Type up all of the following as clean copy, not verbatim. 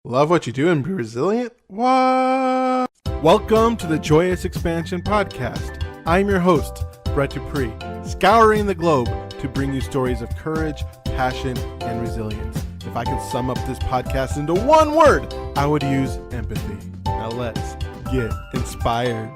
Love what you do and be resilient? What? Welcome to the Joyous Expansion Podcast. I'm your host, Brett Dupree, scouring the globe to bring you stories of courage, passion, and resilience. If I could sum up this podcast into one word, I would use empathy. Now let's get inspired.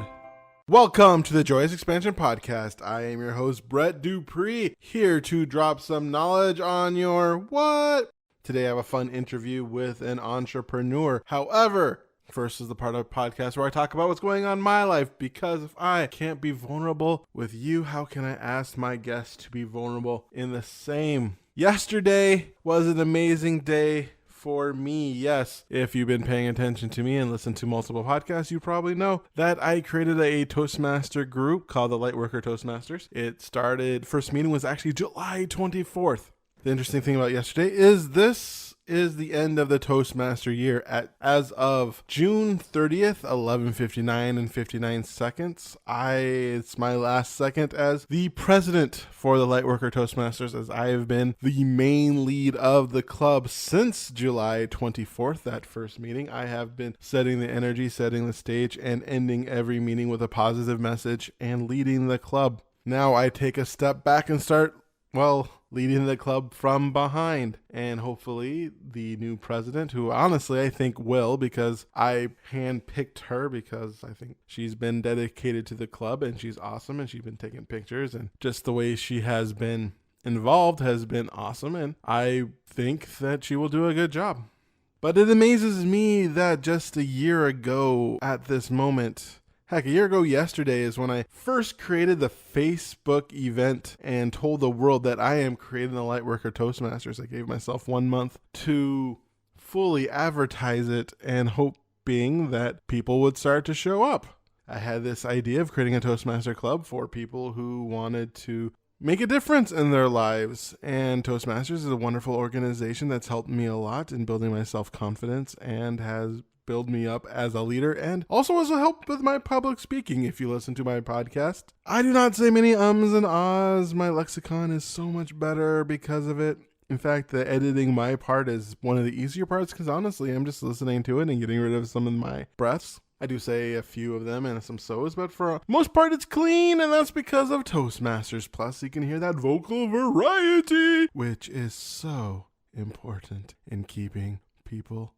Welcome to the Joyous Expansion Podcast. I am your host, Brett Dupree, here to drop some knowledge on your what? Today I have a fun interview with an entrepreneur. However, first is the part of the podcast where I talk about what's going on in my life, because if I can't be vulnerable with you, how can I ask my guests to be vulnerable in the same? Yesterday was an amazing day for me. Yes, if you've been paying attention to me and listened to multiple podcasts, you probably know that I created a Toastmaster group called the Lightworkers Toastmasters. It started, first meeting was actually July 24th. The interesting thing about yesterday is this is the end of the Toastmaster year. As of June 30th, 11:59 and 59 seconds, it's my last second as the president for the Lightworker Toastmasters, as I have been the main lead of the club since July 24th, that first meeting. I have been setting the energy, setting the stage, and ending every meeting with a positive message and leading the club. Now I take a step back and start, leading the club from behind. And hopefully the new president, who honestly I think will, because I handpicked her because I think she's been dedicated to the club and she's awesome and she's been taking pictures and just the way she has been involved has been awesome. And I think that she will do a good job. But it amazes me that just a year ago at this moment, heck, a year ago yesterday is when I first created the Facebook event and told the world that I am creating the Lightworker Toastmasters. I gave myself 1 month to fully advertise it and hoping that people would start to show up. I had this idea of creating a Toastmaster club for people who wanted to make a difference in their lives. And Toastmasters is a wonderful organization that's helped me a lot in building my self-confidence and has build me up as a leader, and also has helped with my public speaking. If you listen to my podcast, I do not say many ums and ahs. My lexicon is so much better because of it. In fact, the editing my part is one of the easier parts, because honestly, I'm just listening to it and getting rid of some of my breaths. I do say a few of them and some so's, but for the most part, it's clean, and that's because of Toastmasters. Plus, you can hear that vocal variety, which is so important in keeping people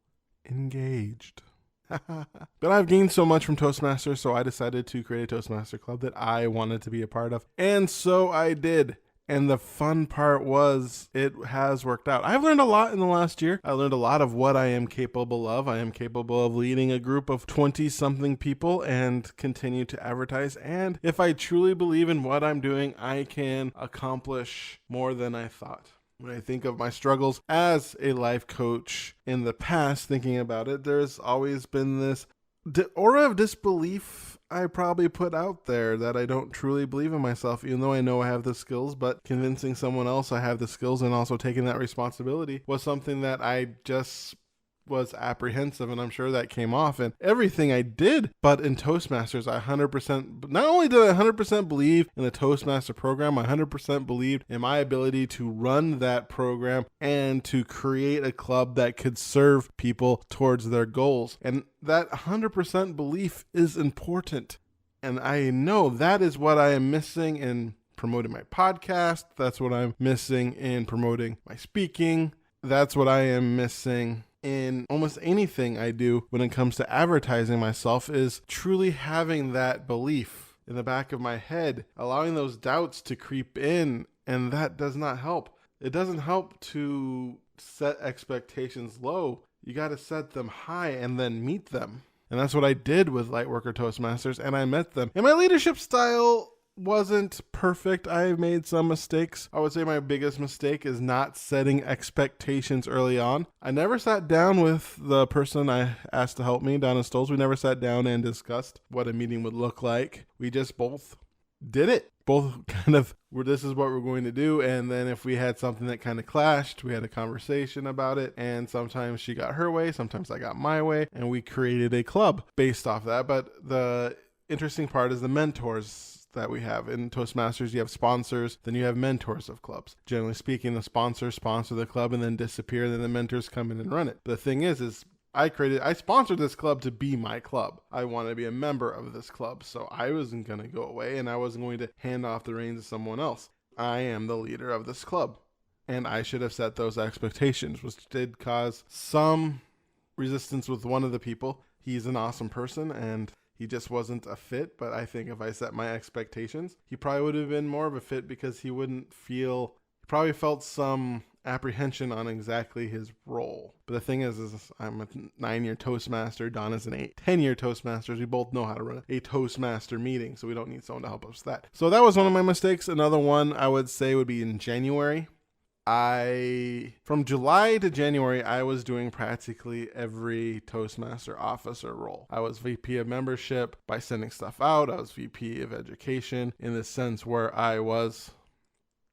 engaged. But I've gained so much from Toastmasters, so I decided to create a Toastmaster club that I wanted to be a part of. And so I did. And the fun part was it has worked out. I've learned a lot in the last year. I learned a lot of what I am capable of. I am capable of leading a group of 20-something people and continue to advertise. And if I truly believe in what I'm doing, I can accomplish more than I thought. When I think of my struggles as a life coach in the past, thinking about it, there's always been this aura of disbelief I probably put out there that I don't truly believe in myself, even though I know I have the skills. But convincing someone else I have the skills and also taking that responsibility was something that I just was apprehensive, and I'm sure that came off in everything I did. But in Toastmasters, I 100%, not only did I 100% believe in the Toastmaster program, I 100% believed in my ability to run that program and to create a club that could serve people towards their goals. And that 100% belief is important. And I know that is what I am missing in promoting my podcast. That's what I'm missing in promoting my speaking. That's what I am missing in almost anything I do when it comes to advertising myself, is truly having that belief in the back of my head, allowing those doubts to creep in, and that does not help. It doesn't help to set expectations low. You got to set them high and then meet them. And that's what I did with Lightworker Toastmasters, and I met them. And my leadership style wasn't perfect. I made some mistakes. I would say my biggest mistake is not setting expectations early on. I never sat down with the person I asked to help me down in Stoles. We never sat down and discussed what a meeting would look like. We just both did it. Both kind of, this is what we're going to do. And then if we had something that kind of clashed, we had a conversation about it. And sometimes she got her way, sometimes I got my way. And we created a club based off that. But the interesting part is the mentors that we have. In Toastmasters, you have sponsors, then you have mentors of clubs. Generally speaking, the sponsors sponsor the club and then disappear, and then the mentors come in and run it. The thing is I sponsored this club to be my club. I want to be a member of this club. So I wasn't going to go away and I wasn't going to hand off the reins to someone else. I am the leader of this club. And I should have set those expectations, which did cause some resistance with one of the people. He's an awesome person and he just wasn't a fit. But I think if I set my expectations, he probably would have been more of a fit because he probably felt some apprehension on exactly his role. But the thing is I'm a 9-year Toastmaster. Don is an 10-year Toastmaster. We both know how to run a Toastmaster meeting, so we don't need someone to help us with that. So that was one of my mistakes. Another one I would say would be in January. From July to January, I was doing practically every Toastmaster officer role. I was VP of membership by sending stuff out. I was VP of education in the sense where I was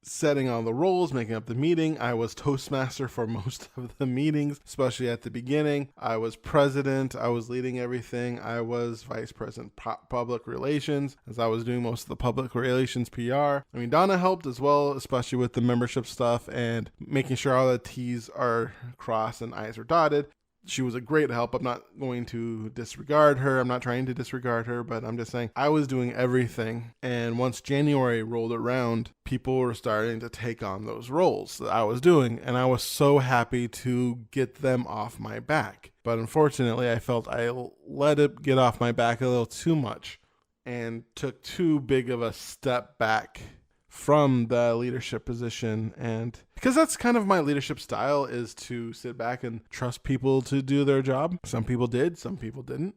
setting all the roles, making up the meeting. I was Toastmaster for most of the meetings, especially at the beginning. I was president. I was leading everything. I was vice president public relations, as I was doing most of the public relations PR. I mean, Donna helped as well, especially with the membership stuff and making sure all the T's are crossed and I's are dotted. She was a great help. I'm not going to disregard her. I'm not trying to disregard her, but I'm just saying I was doing everything. And once January rolled around, people were starting to take on those roles that I was doing. And I was so happy to get them off my back. But unfortunately, I felt I let it get off my back a little too much and took too big of a step back from the leadership position. And because that's kind of my leadership style, is to sit back and trust people to do their job. Some people did, some people didn't.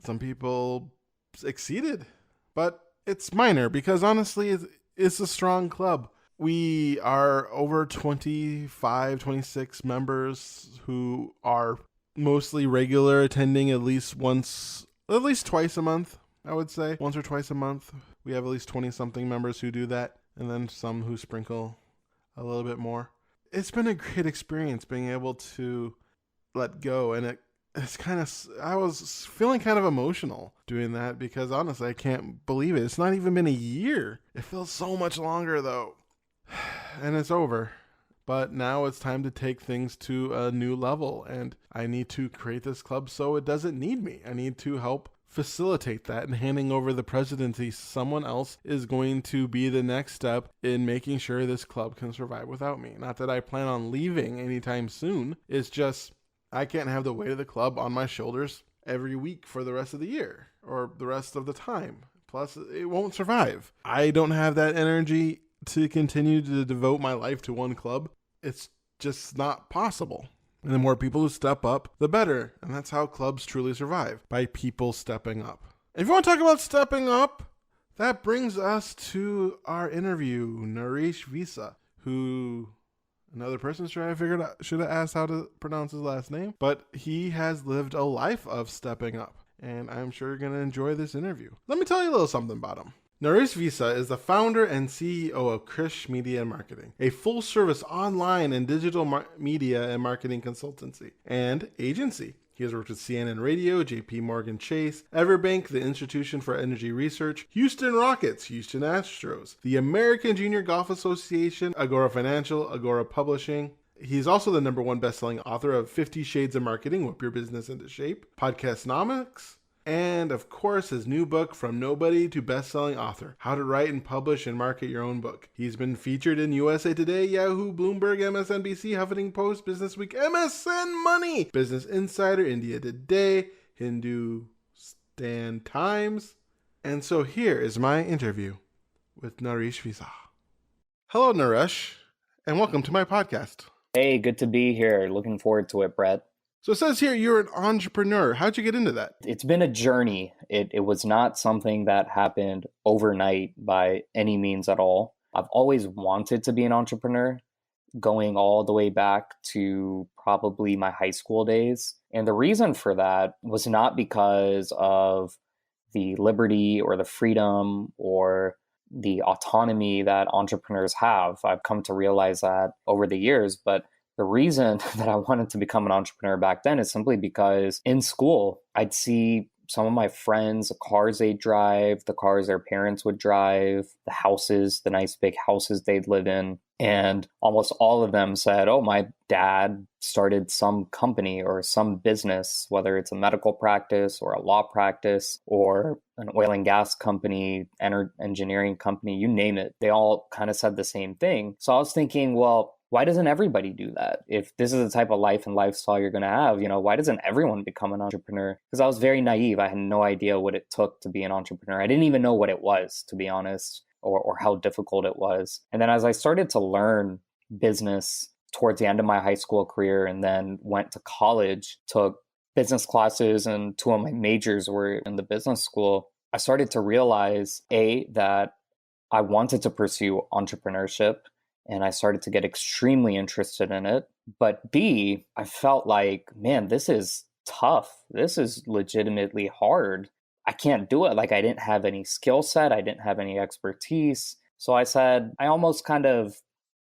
Some people exceeded, but it's minor because honestly, it's a strong club. We are over 25, 26 members who are mostly regular, attending at least twice a month, I would say. Once or twice a month. We have at least 20 something members who do that. And then some who sprinkle a little bit more. It's been a great experience being able to let go. And I was feeling kind of emotional doing that because honestly, I can't believe it. It's not even been a year. It feels so much longer though. And it's over. But now it's time to take things to a new level. And I need to create this club so it doesn't need me. I need to help facilitate that, and handing over the presidency. Someone else is going to be the next step in making sure this club can survive without me. Not that I plan on leaving anytime soon. It's just I can't have the weight of the club on my shoulders every week for the rest of the year or the rest of the time. Plus, it won't survive. I don't have that energy to continue to devote my life to one club. It's just not possible. And the more people who step up, the better. And that's how clubs truly survive, by people stepping up. If you want to talk about stepping up, that brings us to our interview, Naresh Vissa, who another person's trying to figure out, should have asked how to pronounce his last name, but he has lived a life of stepping up. And I'm sure you're going to enjoy this interview. Let me tell you a little something about him. Naresh Vissa is the founder and CEO of Krish Media and Marketing, a full-service online and digital media and marketing consultancy and agency. He has worked with CNN Radio, JP Morgan Chase, EverBank, the Institution for Energy Research, Houston Rockets, Houston Astros, the American Junior Golf Association, Agora Financial, Agora Publishing. He's also the #1 best-selling author of 50 Shades of Marketing, Whip Your Business into Shape, PODCASTNOMICS, and of course his new book, From Nobody to Best-Selling Author, How to Write and Publish and Market Your Own Book. He's been featured in USA Today, Yahoo, Bloomberg, MSNBC, Huffington Post, Businessweek, MSN Money, Business Insider, India Today, Hindustan Times. And so here is my interview with Naresh Vissa. Hello, Naresh, and welcome to my podcast. Hey, good to be here. Looking forward to it, Brett. So it says here you're an entrepreneur. How'd you get into that? It's been a journey. It was not something that happened overnight by any means at all. I've always wanted to be an entrepreneur, going all the way back to probably my high school days. And the reason for that was not because of the liberty or the freedom or the autonomy that entrepreneurs have. I've come to realize that over the years, but the reason that I wanted to become an entrepreneur back then is simply because in school, I'd see some of my friends, the cars they drive, the cars their parents would drive, the houses, the nice big houses they'd live in. And almost all of them said, oh, my dad started some company or some business, whether it's a medical practice or a law practice or an oil and gas company, engineering company, you name it. They all kind of said the same thing. So I was thinking, well, why doesn't everybody do that? If this is the type of life and lifestyle you're going to have, why doesn't everyone become an entrepreneur? Because I was very naive. I had no idea what it took to be an entrepreneur. I didn't even know what it was, to be honest, or how difficult it was. And then as I started to learn business towards the end of my high school career and then went to college, took business classes, and two of my majors were in the business school, I started to realize, A, that I wanted to pursue entrepreneurship. And I started to get extremely interested in it. But B, I felt like, man, this is tough. This is legitimately hard. I can't do it. Like, I didn't have any skill set. I didn't have any expertise. So I said, I almost kind of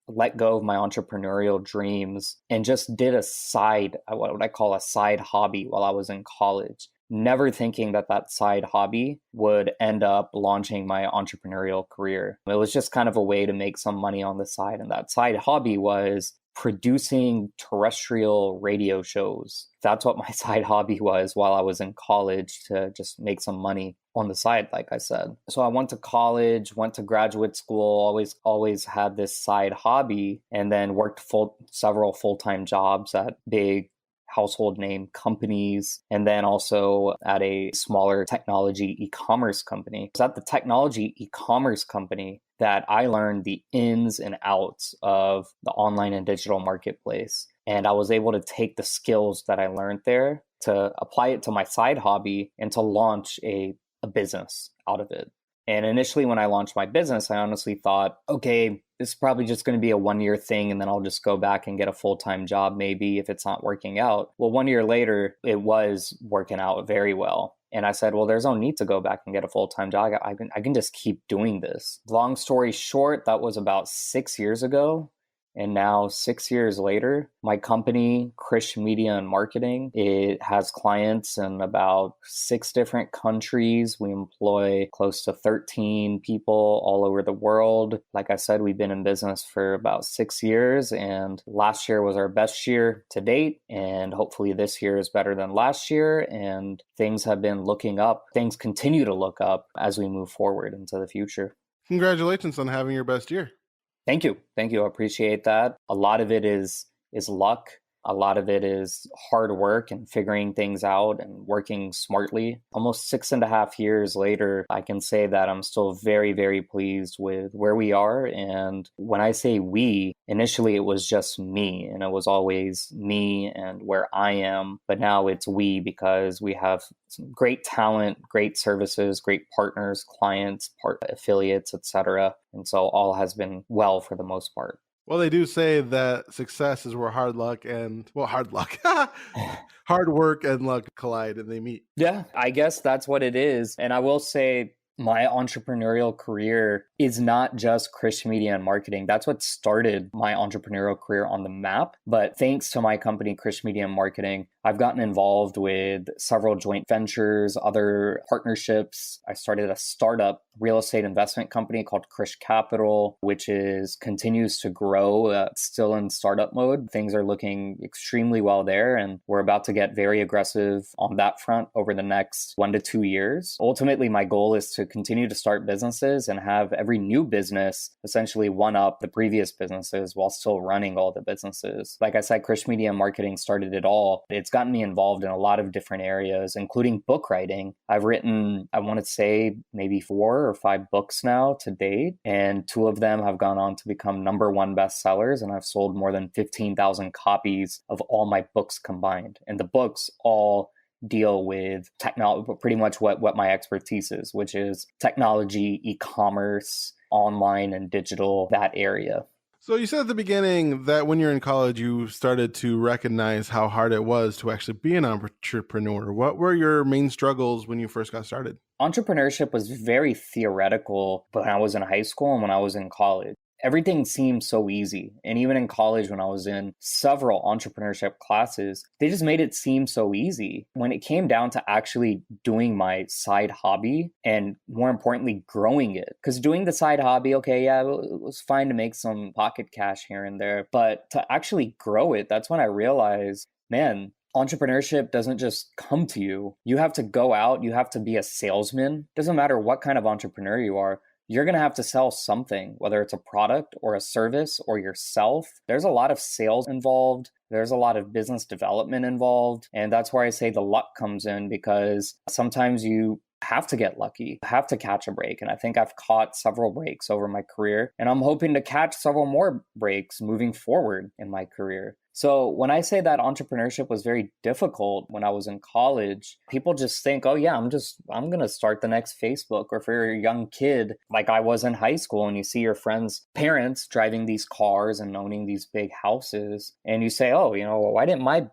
let go of my entrepreneurial dreams and just did what I call a side hobby while I was in college. Never thinking that side hobby would end up launching my entrepreneurial career. It was just kind of a way to make some money on the side. And that side hobby was producing terrestrial radio shows. That's what my side hobby was while I was in college, to just make some money on the side, like I said. So I went to college, went to graduate school, always had this side hobby, and then worked several full-time jobs at big household name companies, and then also at a smaller technology e-commerce company. It was at the technology e-commerce company that I learned the ins and outs of the online and digital marketplace. And I was able to take the skills that I learned there to apply it to my side hobby and to launch a business out of it. And initially when I launched my business, I honestly thought, okay, this is probably just going to be a 1-year thing, and then I'll just go back and get a full-time job maybe if it's not working out. Well, 1 year later, it was working out very well. And I said, well, there's no need to go back and get a full-time job. I can just keep doing this. Long story short, that was about 6 years ago. And now 6 years later, my company, Krish Media and Marketing, it has clients in about 6 different countries. We employ close to 13 people all over the world. Like I said, we've been in business for about 6 years, and last year was our best year to date. And hopefully this year is better than last year. And things have been looking up. Things continue to look up as we move forward into the future. Congratulations on having your best year. Thank you. Thank you. I appreciate that. A lot of it is luck. A lot of it is hard work and figuring things out and working smartly. Almost 6.5 years later, I can say that I'm still very, very pleased with where we are. And when I say we, initially it was just me, and it was always me and where I am. But now it's we, because we have some great talent, great services, great partners, clients, affiliates, etc. And so all has been well for the most part. Well, they do say that success is where hard work and luck collide and they meet. Yeah, I guess that's what it is. And I will say, my entrepreneurial career is not just Krish Media and Marketing. That's what started my entrepreneurial career on the map. But thanks to my company, Krish Media and Marketing, I've gotten involved with several joint ventures, other partnerships. I started a startup real estate investment company called Krish Capital, which continues to grow, still in startup mode. Things are looking extremely well there, and we're about to get very aggressive on that front over the next 1 to 2 years. Ultimately, my goal is to continue to start businesses and have every new business essentially one up the previous businesses while still running all the businesses. Like I said, Krish Media and Marketing started it all. It's gotten me involved in a lot of different areas, including book writing. I've written, I want to say, maybe 4 or 5 books now to date, and 2 of them have gone on to become #1 bestsellers, and I've sold more than 15,000 copies of all my books combined. And the books all deal with technology, pretty much what my expertise is, which is technology, e-commerce, online and digital, that area. So you said at the beginning that when you're in college, you started to recognize how hard it was to actually be an entrepreneur. What were your main struggles when you first got started? Entrepreneurship was very theoretical when I was in high school and when I was in college. everything seemed so easy. And even in college, when I was in several entrepreneurship classes, they just made it seem so easy. When it came down to actually doing my side hobby and more importantly, growing it, because doing the side hobby, okay, yeah, it was fine to make some pocket cash here and there, but to actually grow it, that's when I realized, man, entrepreneurship doesn't just come to you. You have to go out, you have to be a salesman. Doesn't matter what kind of entrepreneur you are. You're going to have to sell something, whether it's a product or a service or yourself. There's a lot of sales involved. There's a lot of business development involved. And that's where I say the luck comes in, because sometimes you have to get lucky, have to catch a break. And I think I've caught several breaks over my career, and I'm hoping to catch several more breaks moving forward in my career. So when I say that entrepreneurship was very difficult when I was in college, people just think, oh yeah, I'm going to start the next Facebook. Or for a young kid, like I was in high school, and you see your friends' parents driving these cars and owning these big houses. And you say, oh, why didn't my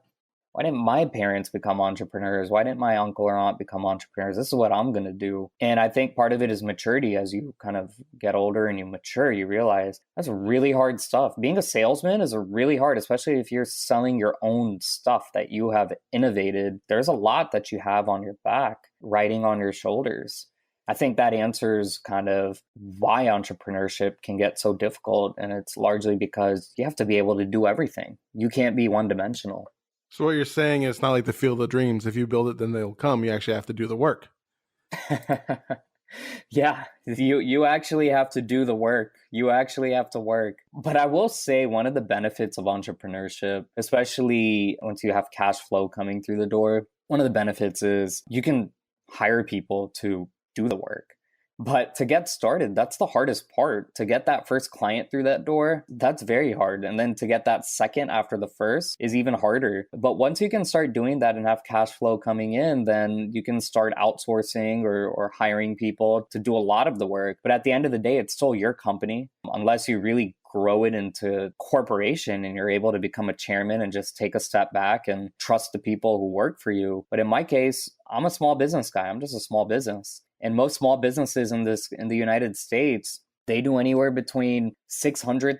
parents become entrepreneurs? Why didn't my uncle or aunt become entrepreneurs? This is what I'm going to do. And I think part of it is maturity. As you kind of get older and you mature, you realize that's really hard stuff. Being a salesman is really hard, especially if you're selling your own stuff that you have innovated. There's a lot that you have on your back, riding on your shoulders. I think that answers kind of why entrepreneurship can get so difficult. And it's largely because you have to be able to do everything. You can't be one-dimensional. So what you're saying is, it's not like the field of dreams. If you build it, then they'll come. You actually have to do the work. Yeah, you actually have to do the work. You actually have to work. But I will say one of the benefits of entrepreneurship, especially once you have cash flow coming through the door, one of the benefits is you can hire people to do the work. But to get started, that's the hardest part. To get that first client through that door, that's very hard. And then to get that second after the first is even harder. But once you can start doing that and have cash flow coming in, then you can start outsourcing or hiring people to do a lot of the work. But at the end of the day, it's still your company, unless you really grow it into corporation and you're able to become a chairman and just take a step back and trust the people who work for you. But in my case, I'm a small business guy. I'm just a small business. And most small businesses in the United States, they do anywhere between $60,000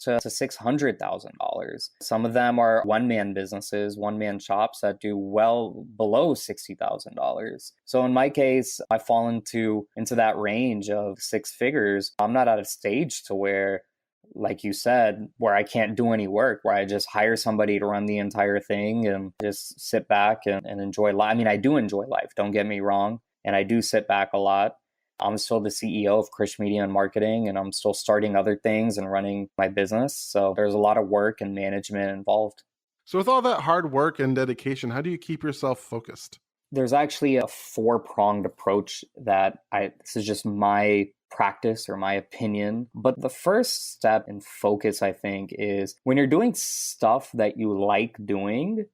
to $600,000. Some of them are one-man businesses, one-man shops that do well below $60,000. So in my case, I fall into that range of six figures. I'm not at a stage to where, like you said, where I can't do any work, where I just hire somebody to run the entire thing and just sit back and enjoy life. I mean, I do enjoy life, don't get me wrong. And I do sit back a lot. I'm still the CEO of Krish Media and Marketing, and I'm still starting other things and running my business. So there's a lot of work and management involved. So with all that hard work and dedication, how do you keep yourself focused? There's actually a four-pronged approach this is just my practice or my opinion. But the first step in focus, I think, is when you're doing stuff that you like doing,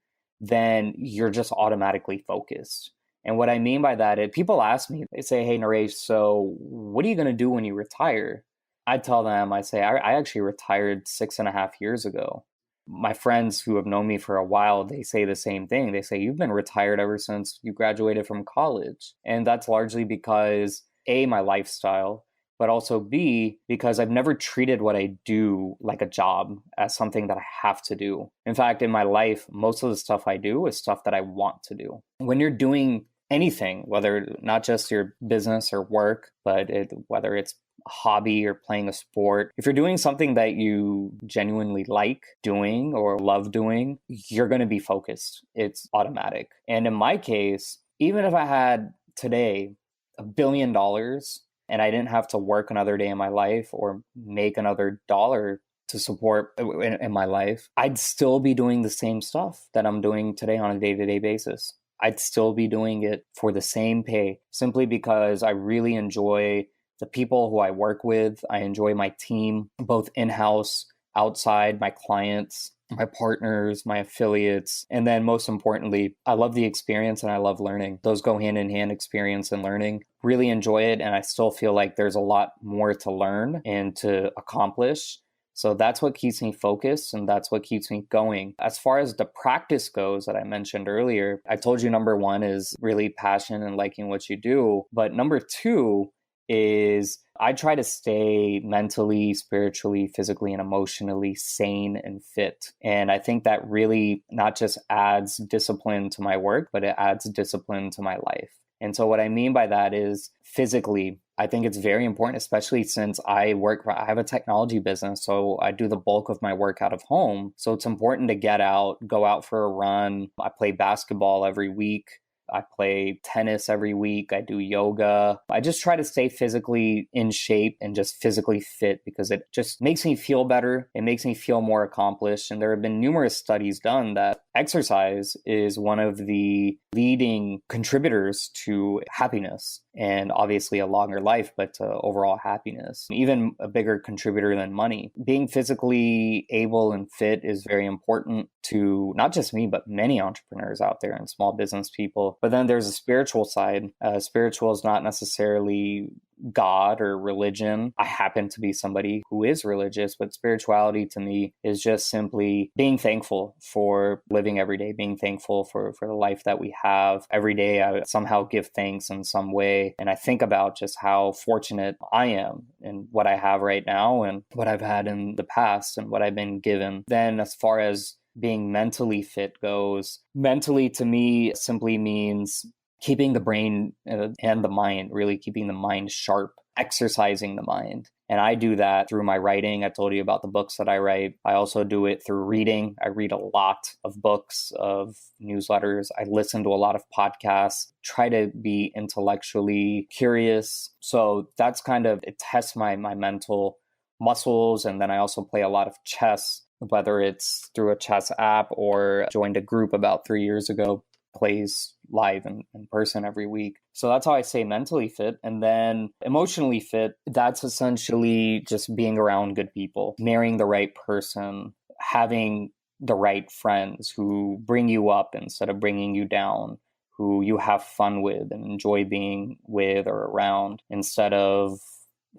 then you're just automatically focused. And what I mean by that is, people ask me, they say, hey, Naresh, so what are you going to do when you retire? I tell them, I actually retired 6.5 years ago. My friends who have known me for a while, they say the same thing. They say, you've been retired ever since you graduated from college. And that's largely because A, my lifestyle, but also B, because I've never treated what I do like a job, as something that I have to do. In fact, in my life, most of the stuff I do is stuff that I want to do. When you're doing anything, whether not just your business or work, but whether it's a hobby or playing a sport, if you're doing something that you genuinely like doing or love doing, you're going to be focused. It's automatic. And in my case, even if I had today $1 billion and I didn't have to work another day in my life or make another dollar to support in my life, I'd still be doing the same stuff that I'm doing today on a day-to-day basis. I'd still be doing it for the same pay, simply because I really enjoy the people who I work with. I enjoy my team, both in-house, outside, my clients, my partners, my affiliates. And then most importantly, I love the experience and I love learning. Those go hand in hand, experience and learning. Really enjoy it. And I still feel like there's a lot more to learn and to accomplish. So that's what keeps me focused and that's what keeps me going. As far as the practice goes that I mentioned earlier, I told you number one is really passion and liking what you do. But number two is I try to stay mentally, spiritually, physically, and emotionally sane and fit. And I think that really not just adds discipline to my work, but it adds discipline to my life. And so what I mean by that is physically, I think it's very important, especially since I have a technology business. So I do the bulk of my work out of home. So it's important to get out, go out for a run. I play basketball every week. I play tennis every week. I do yoga. I just try to stay physically in shape and just physically fit because it just makes me feel better. It makes me feel more accomplished. And there have been numerous studies done that exercise is one of the leading contributors to happiness and obviously a longer life, but to overall happiness, even a bigger contributor than money. Being physically able and fit is very important to not just me, but many entrepreneurs out there and small business people. But then there's a spiritual side. Spiritual is not necessarily God or religion. I happen to be somebody who is religious, but spirituality to me is just simply being thankful for living every day, being thankful for the life that we have. Every day I somehow give thanks in some way. And I think about just how fortunate I am in what I have right now and what I've had in the past and what I've been given. Then as far as being mentally fit goes, mentally to me simply means keeping the brain and the mind, really keeping the mind sharp, exercising the mind. And I do that through my writing. I told you about the books that I write. I also do it through reading. I read a lot of books, of newsletters. I listen to a lot of podcasts, try to be intellectually curious. So that's kind of, it tests my mental muscles. And then I also play a lot of chess, whether it's through a chess app or joined a group about 3 years ago, plays live in person every week. So that's how I say mentally fit. And then emotionally fit, that's essentially just being around good people, marrying the right person, having the right friends who bring you up instead of bringing you down, who you have fun with and enjoy being with or around instead of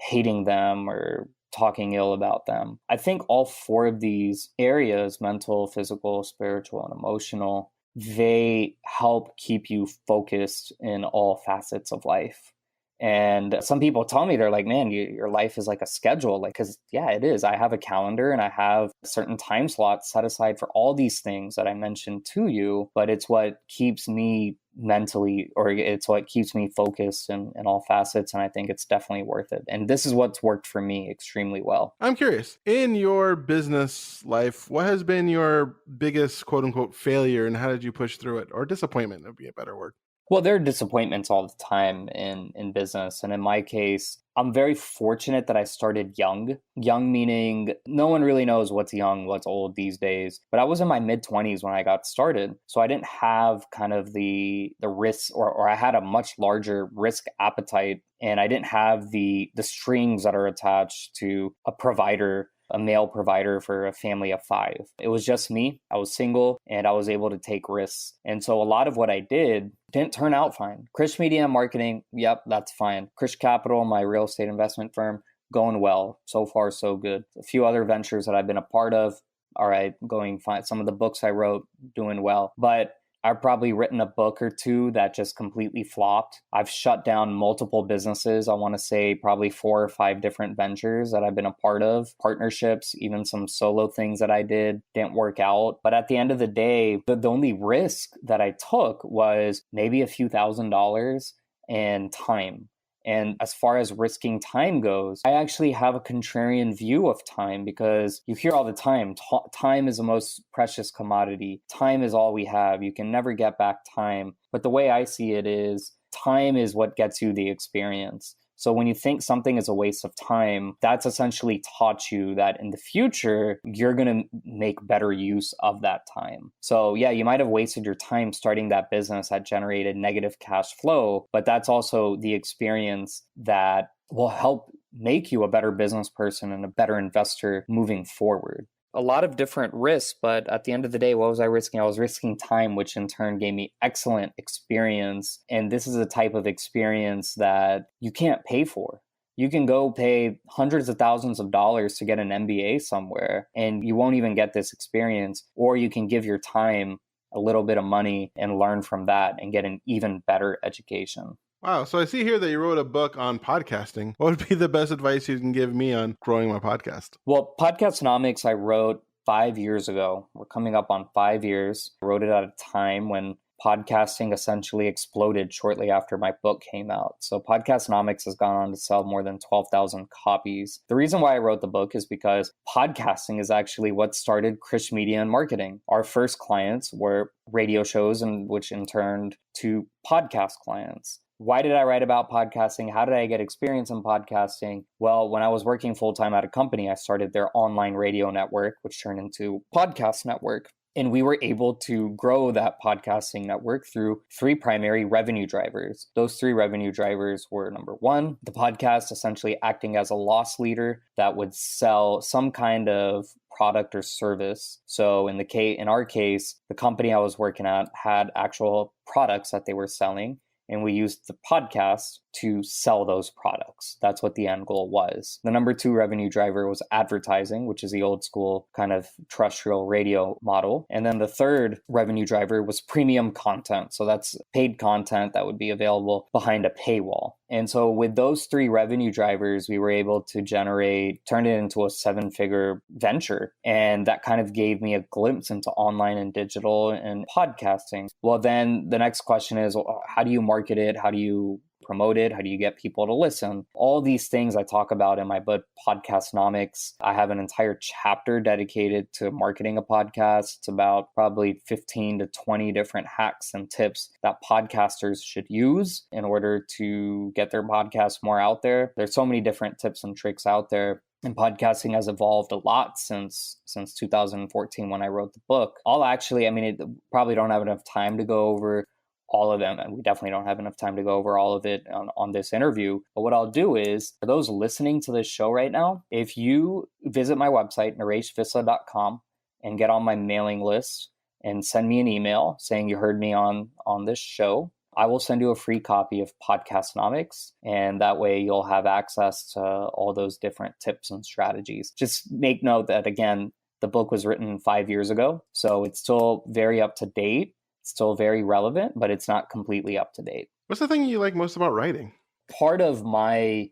hating them or talking ill about them. I think all four of these areas, mental, physical, spiritual, and emotional, they help keep you focused in all facets of life. And some people tell me, they're like, man, your life is like a schedule. Like, because yeah, it is. I have a calendar and I have certain time slots set aside for all these things that I mentioned to you, but it's what keeps me mentally, or it's what keeps me focused in all facets. And I think it's definitely worth it. And this is what's worked for me extremely well. I'm curious, in your business life, what has been your biggest quote unquote failure and how did you push through it? Or disappointment would be a better word. Well, there are disappointments all the time in business. And in my case, I'm very fortunate that I started young. Young meaning no one really knows what's young, what's old these days. But I was in my mid-20s when I got started. So I didn't have kind of the risks, or I had a much larger risk appetite. And I didn't have the strings that are attached to a male provider for a family of 5. It was just me. I was single and I was able to take risks. And so a lot of what I didn't turn out fine. Krish Media and Marketing, yep, that's fine. Krish Capital, my real estate investment firm, going well. So far, so good. A few other ventures that I've been a part of, all right, going fine. Some of the books I wrote, doing well. But I've probably written a book or two that just completely flopped. I've shut down multiple businesses. I want to say probably 4 or 5 different ventures that I've been a part of, partnerships, even some solo things that I didn't work out. But at the end of the day, the only risk that I took was maybe a few $1,000s and time. And as far as risking time goes, I actually have a contrarian view of time because you hear all the time, time is the most precious commodity. Time is all we have. You can never get back time. But the way I see it is time is what gets you the experience. So when you think something is a waste of time, that's essentially taught you that in the future, you're going to make better use of that time. So yeah, you might have wasted your time starting that business that generated negative cash flow, but that's also the experience that will help make you a better business person and a better investor moving forward. A lot of different risks, but at the end of the day, what was I risking? I was risking time, which in turn gave me excellent experience. And this is a type of experience that you can't pay for. You can go pay hundreds of thousands of dollars to get an MBA somewhere, and you won't even get this experience. Or you can give your time a little bit of money and learn from that and get an even better education. Wow. So I see here that you wrote a book on podcasting. What would be the best advice you can give me on growing my podcast? Well, Podcastnomics, I wrote 5 years ago. We're coming up on 5 years. I wrote it at a time when podcasting essentially exploded shortly after my book came out. So Podcastnomics has gone on to sell more than 12,000 copies. The reason why I wrote the book is because podcasting is actually what started Krish Media and Marketing. Our first clients were radio shows, and which in turned to podcast clients. Why did I write about podcasting? How did I get experience in podcasting? Well, when I was working full-time at a company, I started their online radio network, which turned into podcast network. And we were able to grow that podcasting network through three primary revenue drivers. Those three revenue drivers were, number one, the podcast essentially acting as a loss leader that would sell some kind of product or service. So in our case, the company I was working at had actual products that they were selling, and we used the podcast to sell those products. That's what the end goal was. The number two revenue driver was advertising, which is the old school kind of terrestrial radio model. And then the third revenue driver was premium content. So that's paid content that would be available behind a paywall. And so with those three revenue drivers, we were able to turn it into a 7-figure venture. And that kind of gave me a glimpse into online and digital and podcasting. Well, then the next question is, how do you market it? How do you promote it? How do you get people to listen? All these things I talk about in my book, Podcastnomics. I have an entire chapter dedicated to marketing a podcast. It's about probably 15 to 20 different hacks and tips that podcasters should use in order to get their podcast more out there. There's so many different tips and tricks out there. And podcasting has evolved a lot since 2014 when I wrote the book. Probably don't have enough time to go over all of them, and we definitely don't have enough time to go over all of it on this interview. But what I'll do is, for those listening to this show right now, if you visit my website, nareshvissa.com, and get on my mailing list and send me an email saying you heard me on this show, I will send you a free copy of Podcastnomics, and that way you'll have access to all those different tips and strategies. Just make note that, again, the book was written 5 years ago, so it's still very up to date. Still very relevant, but it's not completely up to date. What's the thing you like most about writing? Part of my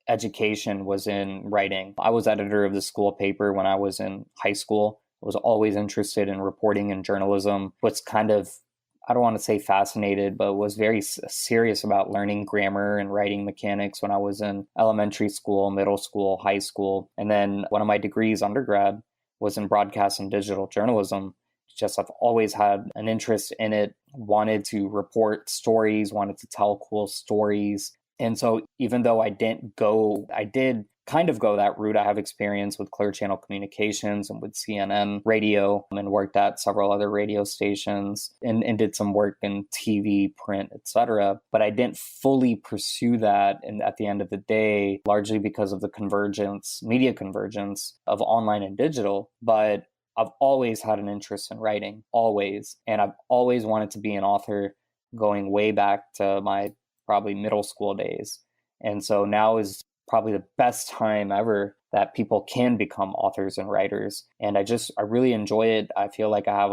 education was in writing. I was editor of the school paper when I was in high school. I was always interested in reporting and journalism. Was kind of, I don't want to say fascinated, but was very serious about learning grammar and writing mechanics when I was in elementary school, middle school, high school. And then one of my degrees undergrad was in broadcast and digital journalism. I've always had an interest in it, wanted to report stories, wanted to tell cool stories. And so even though I did kind of go that route. I have experience with Clear Channel Communications and with CNN radio, and worked at several other radio stations and did some work in TV, print, etc. But I didn't fully pursue that. And at the end of the day, largely because of the media convergence of online and digital. But I've always had an interest in writing, always. And I've always wanted to be an author, going way back to my probably middle school days. And so now is probably the best time ever that people can become authors and writers. And I really enjoy it. I feel like I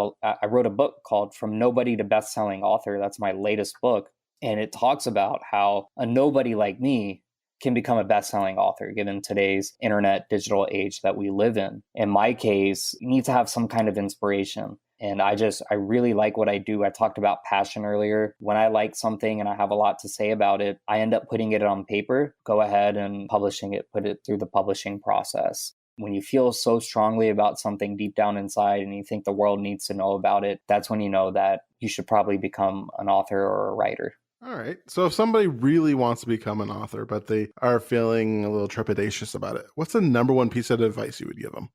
wrote a book called From Nobody to Best-Selling Author. That's my latest book. And it talks about how a nobody like me can become a best-selling author given today's internet digital age that we live in. In my case, you need to have some kind of inspiration. And I really like what I do. I talked about passion earlier. When I like something and I have a lot to say about it, I end up putting it on paper, go ahead and publishing it, put it through the publishing process. When you feel so strongly about something deep down inside and you think the world needs to know about it, that's when you know that you should probably become an author or a writer. All right. So if somebody really wants to become an author, but they are feeling a little trepidatious about it, what's the number one piece of advice you would give them?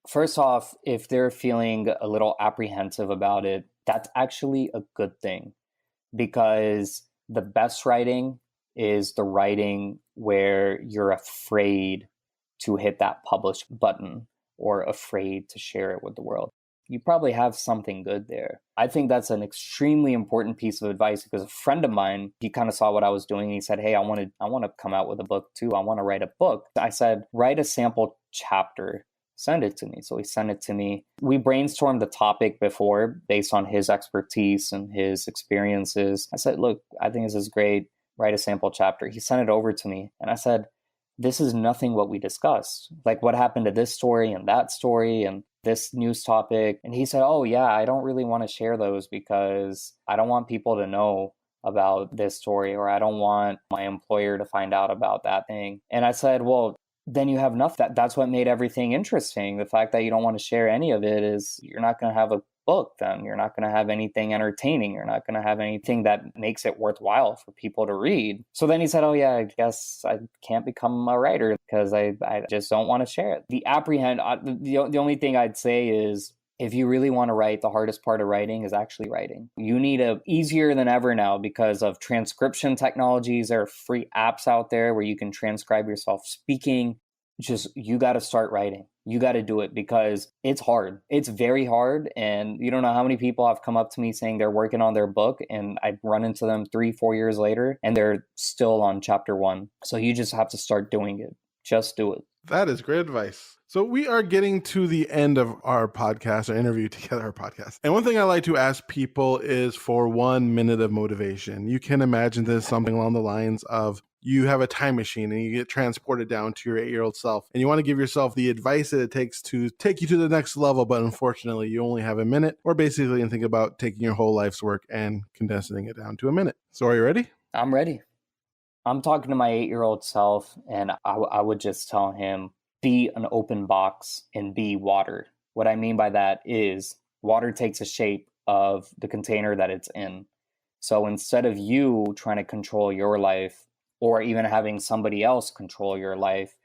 First off, if they're feeling a little apprehensive about it, that's actually a good thing, because the best writing is the writing where you're afraid to hit that publish button or afraid to share it with the world. You probably have something good there. I think that's an extremely important piece of advice, because a friend of mine, he kind of saw what I was doing. And he said, hey, I want to come out with a book too. I want to write a book. I said, write a sample chapter, send it to me. So he sent it to me. We brainstormed the topic before based on his expertise and his experiences. I said, look, I think this is great. write a sample chapter. He sent it over to me and I said, this is nothing what we discussed. Like what happened to this story and that story and this news topic. And he said, oh yeah, I don't really want to share those because I don't want people to know about this story, or I don't want my employer to find out about that thing. And I said, well, then you have nothing. That's what made everything interesting. The fact that you don't want to share any of it is you're not going to have a book then. You're not going to have anything entertaining. You're not going to have anything that makes it worthwhile for people to read. So then he said, oh yeah, I guess I can't become a writer because I just don't want to share it. The only thing I'd say is, if you really want to write, the hardest part of writing is actually writing. You need easier than ever now because of transcription technologies. There are free apps out there where you can transcribe yourself speaking. You got to start writing. You got to do it because it's hard. It's very hard. And you don't know how many people have come up to me saying they're working on their book, and I run into them 3-4 years later and they're still on chapter 1. So you just have to start doing it. Just do it. That is great advice. So we are getting to the end of our podcast, our interview together, our podcast. And one thing I like to ask people is for 1 minute of motivation. You can imagine this something along the lines of, you have a time machine and you get transported down to your 8-year-old self, and you want to give yourself the advice that it takes to take you to the next level. But unfortunately, you only have a minute, or basically, and think about taking your whole life's work and condensing it down to a minute. So are you ready? I'm ready. I'm talking to my 8-year-old self, and I would just tell him, be an open box and be water. What I mean by that is water takes a shape of the container that it's in. So instead of you trying to control your life, or even having somebody else control your life,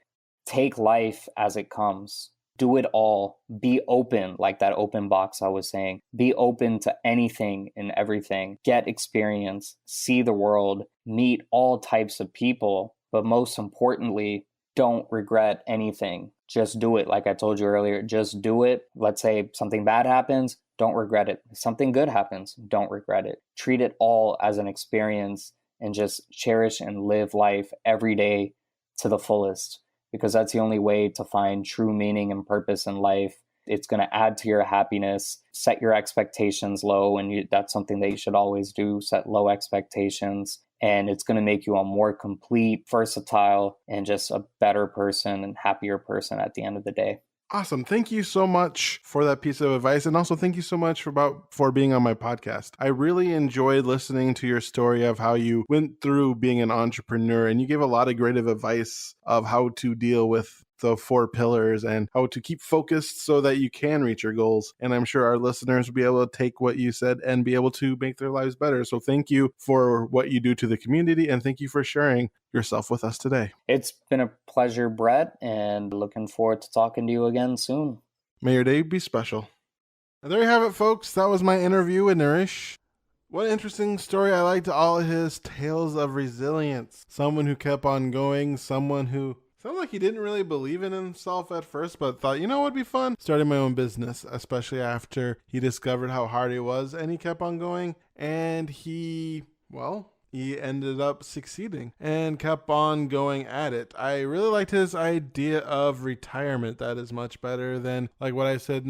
take life as it comes. Do it all. Be open, like that open box I was saying. Be open to anything and everything. Get experience, see the world, meet all types of people, but most importantly, don't regret anything. Just do it. Like I told you earlier, just do it. Let's say something bad happens, don't regret it. If something good happens, don't regret it. Treat it all as an experience and just cherish and live life every day to the fullest, because that's the only way to find true meaning and purpose in life. It's going to add to your happiness. Set your expectations low, and that's something that you should always do, set low expectations. And it's going to make you a more complete, versatile, and just a better person and happier person at the end of the day. Awesome. Thank you so much for that piece of advice. And also thank you so much for being on my podcast. I really enjoyed listening to your story of how you went through being an entrepreneur, and you gave a lot of great advice of how to deal with the 4 pillars and how to keep focused so that you can reach your goals. And I'm sure our listeners will be able to take what you said and be able to make their lives better. So thank you for what you do to the community, and thank you for sharing yourself with us today. It's been a pleasure, Brett, and looking forward to talking to you again soon. May your day be special. And there you have it, folks. That was my interview with Naresh. What an interesting story. I liked all his tales of resilience. Someone who kept on going, someone who sounded like he didn't really believe in himself at first, but thought, what would be fun? Starting my own business, especially after he discovered how hard it was, and he kept on going, and he ended up succeeding and kept on going at it. I really liked his idea of retirement. That is much better than like what I said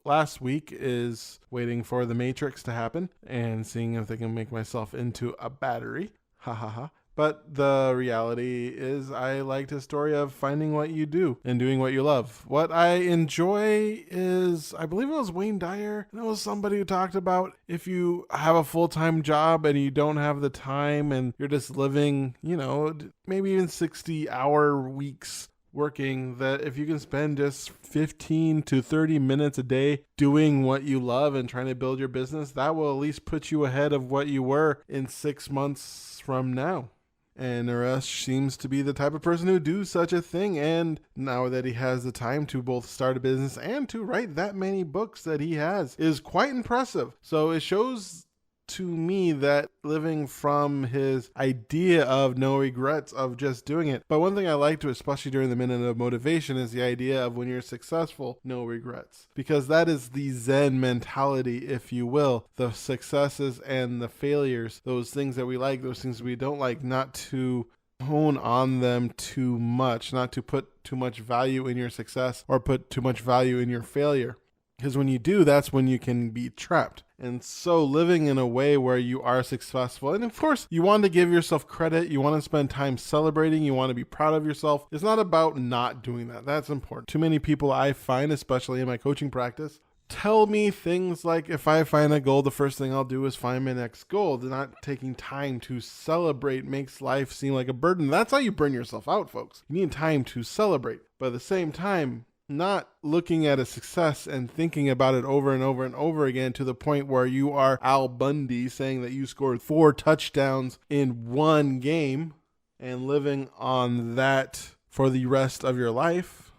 last week is waiting for the Matrix to happen and seeing if they can make myself into a battery. Ha ha ha. But the reality is I liked his story of finding what you do and doing what you love. What I enjoy is, I believe it was Wayne Dyer, and it was somebody who talked about if you have a full-time job and you don't have the time and you're just living, maybe even 60-hour weeks working, that if you can spend just 15 to 30 minutes a day doing what you love and trying to build your business, that will at least put you ahead of what you were in 6 months from now. And Naresh seems to be the type of person who do such a thing. And now that he has the time to both start a business and to write that many books that he has is quite impressive. So it shows to me that living from his idea of no regrets of just doing it. But one thing I like to, especially during the minute of motivation, is the idea of when you're successful, no regrets. Because that is the Zen mentality, if you will. The successes and the failures, those things that we like, those things we don't like, not to hone on them too much, not to put too much value in your success or put too much value in your failure. Because when you do, that's when you can be trapped. And so living in a way where you are successful, and of course you want to give yourself credit, you want to spend time celebrating, you want to be proud of yourself. It's not about not doing that. That's important. Too many people I find, especially in my coaching practice, tell me things like, if I find a goal, the first thing I'll do is find my next goal. Not taking time to celebrate makes life seem like a burden. That's how you burn yourself out, folks. You need time to celebrate. But at the same time, not looking at a success and thinking about it over and over and over again to the point where you are Al Bundy saying that you scored 4 touchdowns in one game and living on that for the rest of your life.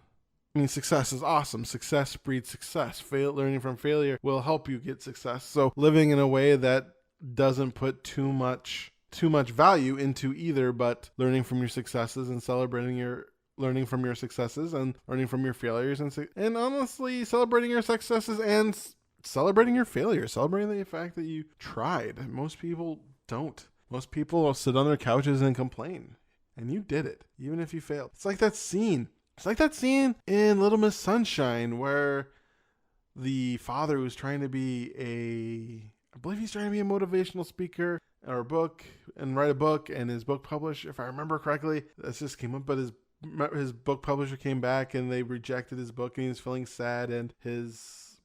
I mean, success is awesome. Success breeds success. Learning from failure will help you get success. So living in a way that doesn't put too much value into either, but learning from your successes and learning from your successes and learning from your failures, and honestly celebrating your successes and celebrating your failures, celebrating the fact that you tried. Most people don't. Most people will sit on their couches and complain, and you did it, even if you failed. It's like that scene in Little Miss Sunshine where the father who's trying to be I believe he's trying to be a motivational speaker or write a book, and his book published, if I remember correctly, this just came up, but his book publisher came back and they rejected his book, and he was feeling sad, and I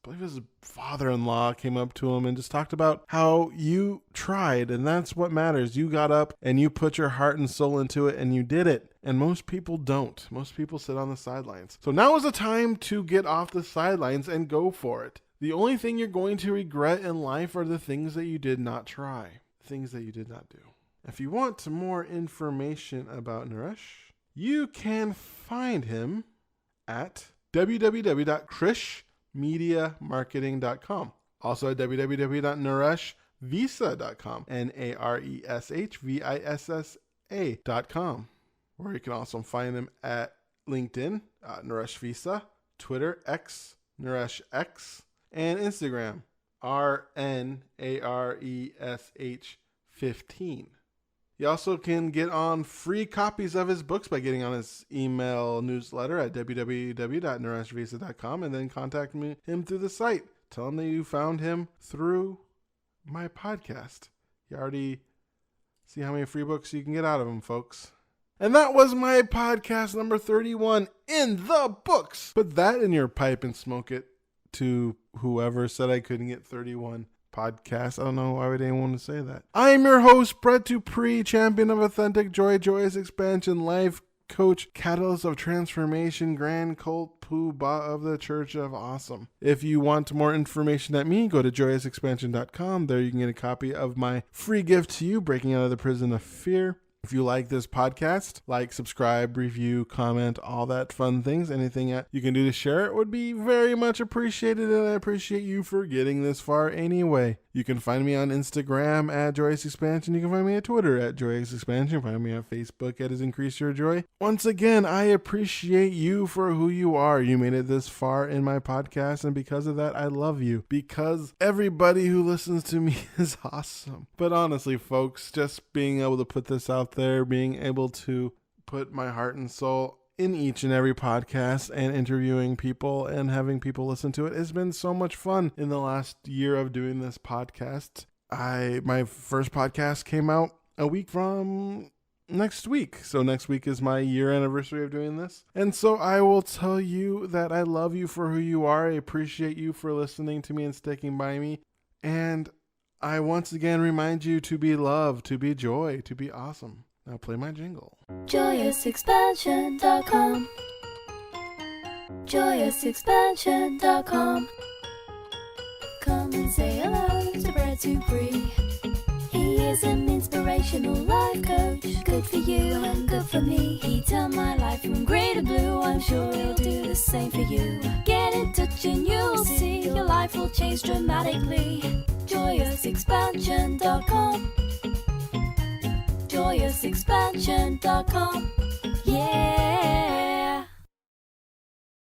believe his father-in-law came up to him and just talked about how you tried, and that's what matters. You got up and you put your heart and soul into it, and you did it. And most people don't. Most people sit on the sidelines. So now is the time to get off the sidelines and go for it. The only thing you're going to regret in life are the things that you did not try, things that you did not do. If you want more information about Naresh, you can find him at www.krishmediamarketing.com. Also at www.nareshvissa.com, NARESHVISSA.com, where you can also find him at LinkedIn, Naresh Vissa, Twitter, X, Naresh X, and Instagram, RNARESH15. You also can get on free copies of his books by getting on his email newsletter at www.nareshvissa.com, and then contact him through the site. Tell him that you found him through my podcast. You already see how many free books you can get out of him, folks. And that was my podcast number 31 in the books. Put that in your pipe and smoke it to whoever said I couldn't get 31 podcasts. I don't know why would anyone want to say that. I'm your host, Brett Dupree, champion of authentic joy, joyous expansion, life coach, catalyst of transformation, grand cult poobah of the Church of Awesome. If you want more information at me, go to joyousexpansion.com. There you can get a copy of my free gift to you, Breaking Out of the Prison of Fear. If you like this podcast, like, subscribe, review, comment, all that fun things, anything you can do to share it would be very much appreciated, and I appreciate you for getting this far anyway. You can find me on Instagram at Joyous Expansion. You can find me at Twitter at Joyous Expansion. Find me on Facebook at Increase Your Joy. Once again, I appreciate you for who you are. You made it this far in my podcast, and because of that, I love you. Because everybody who listens to me is awesome. But honestly, folks, just being able to put this out there, being able to put my heart and soul in each and every podcast and interviewing people and having people listen to it has been so much fun in the last year of doing this podcast. My first podcast came out a week from next week. So next week is my year anniversary of doing this. And so I will tell you that I love you for who you are. I appreciate you for listening to me and sticking by me. And I once again remind you to be love, to be joy, to be awesome. Now play my jingle. JoyousExpansion.com. JoyousExpansion.com. Come and say hello to Brett Dupree. He is an inspirational life coach. Good for you and good for me. He turned my life from grey to blue. I'm sure he'll do the same for you. Get in touch and you'll see your life will change dramatically. JoyousExpansion.com. JoyousExpansion.com.